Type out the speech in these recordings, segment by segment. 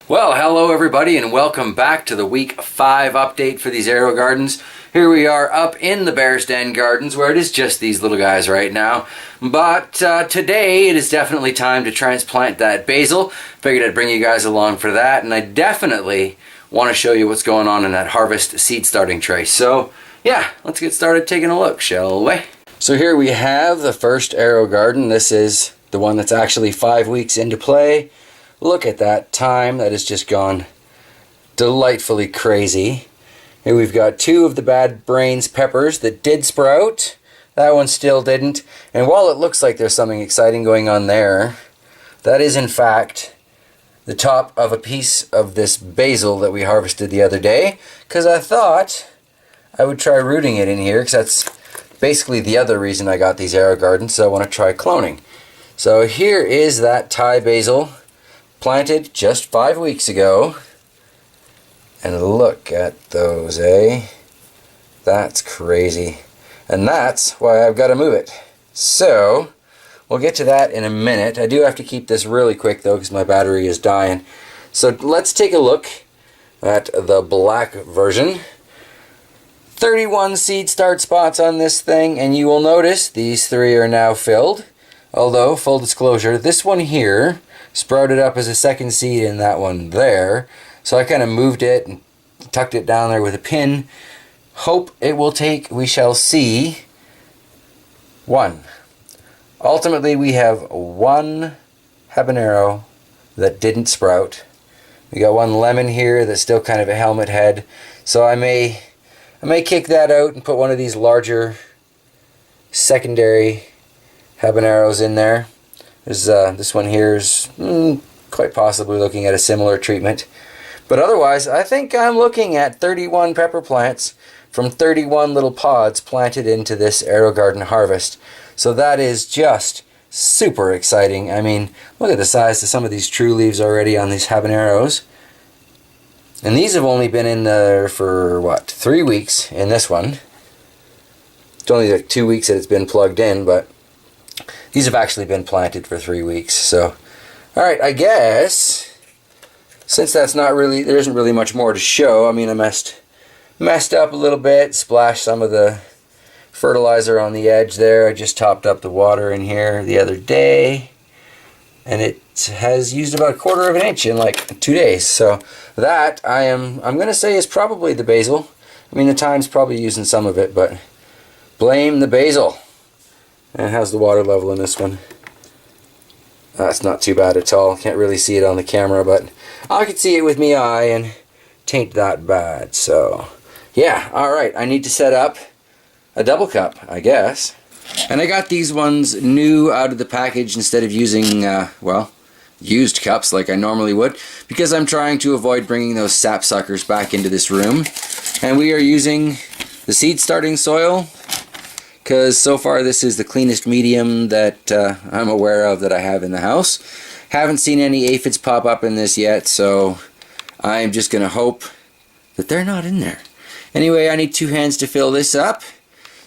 Well, hello everybody and welcome back to the week 5 update for these AeroGardens. Here we are up in the Bear's Den Gardens where it is just these little guys right now. But today it is definitely time to transplant that basil. Figured I'd bring you guys along for that, and I definitely want to show you what's going on in that harvest seed starting tray. So yeah, let's get started taking a look, shall we? So here we have the first AeroGarden. This is the one that's actually 5 weeks into play. Look at that time, that has just gone delightfully crazy. Here we've got 2 of the Bad Brains peppers that did sprout. That one still didn't. And while it looks like there's something exciting going on there, that is in fact the top of a piece of this basil that we harvested the other day, because I thought I would try rooting it in here, because that's basically the other reason I got these AeroGardens, so I want to try cloning. So here is that Thai basil, planted just 5 weeks ago, and look at those, eh? That's crazy, and that's why I've got to move it. So we'll get to that in a minute. I do have to keep this really quick though, because my battery is dying. So let's take a look at the black version. 31 seed start spots on this thing, and you will notice these 3 are now filled. Although, full disclosure, this one here sprouted up as a second seed in that one there. So I kind of moved it and tucked it down there with a pin. Hope it will take, we shall see, 1. Ultimately we have 1 habanero that didn't sprout. We got 1 lemon here that's still kind of a helmet head. So I may kick that out and put one of these larger secondary habaneros in there. There's, this one here is quite possibly looking at a similar treatment. But otherwise, I think I'm looking at 31 pepper plants from 31 little pods planted into this AeroGarden Harvest. So that is just super exciting. I mean, look at the size of some of these true leaves already on these habaneros. And these have only been in there for, what, 3 weeks in this one. It's only like 2 weeks that it's been plugged in, but these have actually been planted for 3 weeks. So, alright, I guess, since that's not really, there isn't really much more to show. I mean, I messed up a little bit, splashed some of the fertilizer on the edge there. I just topped up the water in here the other day, and it has used about 1/4 of an inch in like 2 days. So that I'm going to say is probably the basil. I mean, the thyme's probably using some of it, but blame the basil. And how's the water level in this one? That's not too bad at all. Can't really see it on the camera, but I could see it with me eye, and tain't that bad. So yeah, alright, I need to set up a double cup, I guess. And I got these ones new out of the package instead of using, well, used cups like I normally would, because I'm trying to avoid bringing those sap suckers back into this room. And we are using the seed starting soil, because so far this is the cleanest medium that I'm aware of that I have in the house. Haven't seen any aphids pop up in this yet, so I'm just going to hope that they're not in there. Anyway, I need 2 hands to fill this up,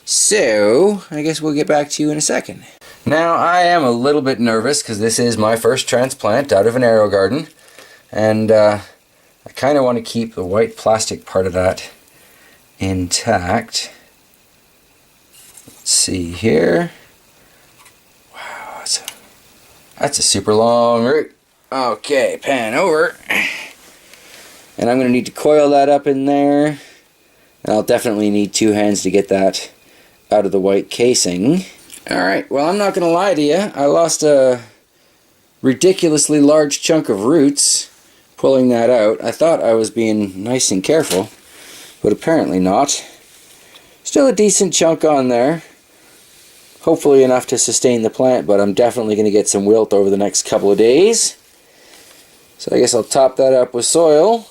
so I guess we'll get back to you in a second. Now, I am a little bit nervous because this is my first transplant out of an AeroGarden, and I kind of want to keep the white plastic part of that intact. See here. Wow, that's a super long root. Okay, pan over. And I'm going to need to coil that up in there. And I'll definitely need 2 hands to get that out of the white casing. Alright, well, I'm not going to lie to you. I lost a ridiculously large chunk of roots pulling that out. I thought I was being nice and careful, but apparently not. Still a decent chunk on there. Hopefully enough to sustain the plant, but I'm definitely going to get some wilt over the next couple of days. So I guess I'll top that up with soil,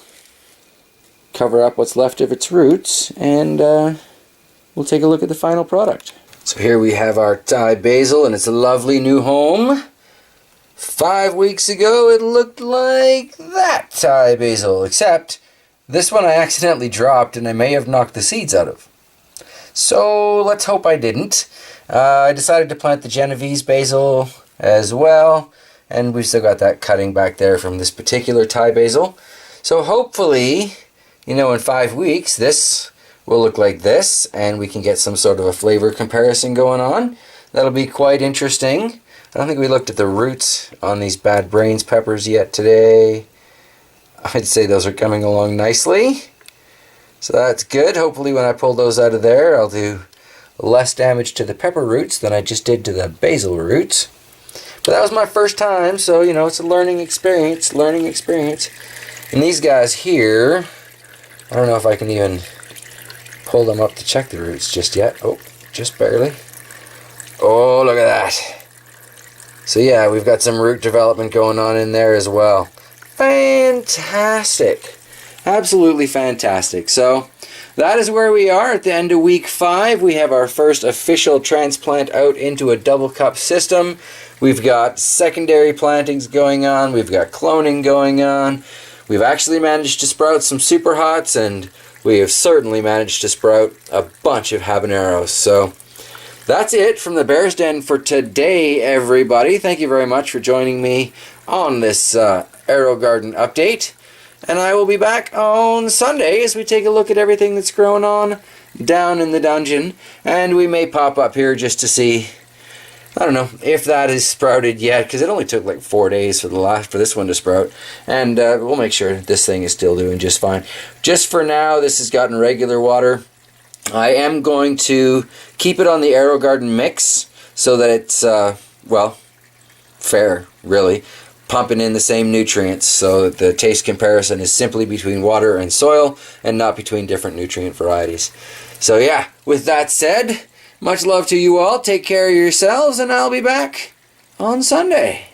cover up what's left of its roots, and we'll take a look at the final product. So here we have our Thai basil in its lovely new home. 5 weeks ago it looked like that Thai basil, except this one I accidentally dropped and I may have knocked the seeds out of. So let's hope I didn't. I decided to plant the Genovese basil as well, And we've still got that cutting back there from this particular Thai basil. So hopefully, you know, in 5 weeks, this will look like this, and we can get some sort of a flavor comparison going on. That'll be quite interesting. I don't think we looked at the roots on these Bad Brains peppers yet today. I'd say those are coming along nicely. So that's good. Hopefully when I pull those out of there, I'll do less damage to the pepper roots than I just did to the basil roots. But that was my first time, so, you know, it's a learning experience, And these guys here, I don't know if I can even pull them up to check the roots just yet. Oh, just barely. Oh, look at that. So yeah, we've got some root development going on in there as well. Fantastic. Absolutely fantastic. So that is where we are at the end of week 5. We have our first official transplant out into a double cup system. We've got secondary plantings going on. We've got cloning going on. We've actually managed to sprout some super hots, and we have certainly managed to sprout a bunch of habaneros. So that's it from the Bear's Den for today, everybody. Thank you very much for joining me on this AeroGarden update. And I will be back on Sunday as we take a look at everything that's growing on down in the dungeon. And we may pop up here just to see, I don't know, if that is sprouted yet, because it only took like 4 days for this one to sprout. And we'll make sure this thing is still doing just fine. Just for now, this has gotten regular water. I am going to keep it on the AeroGarden mix so that it's, well, fair, really. Pumping in the same nutrients so that the taste comparison is simply between water and soil and not between different nutrient varieties. So yeah, with that said, much love to you all. Take care of yourselves, and I'll be back on Sunday.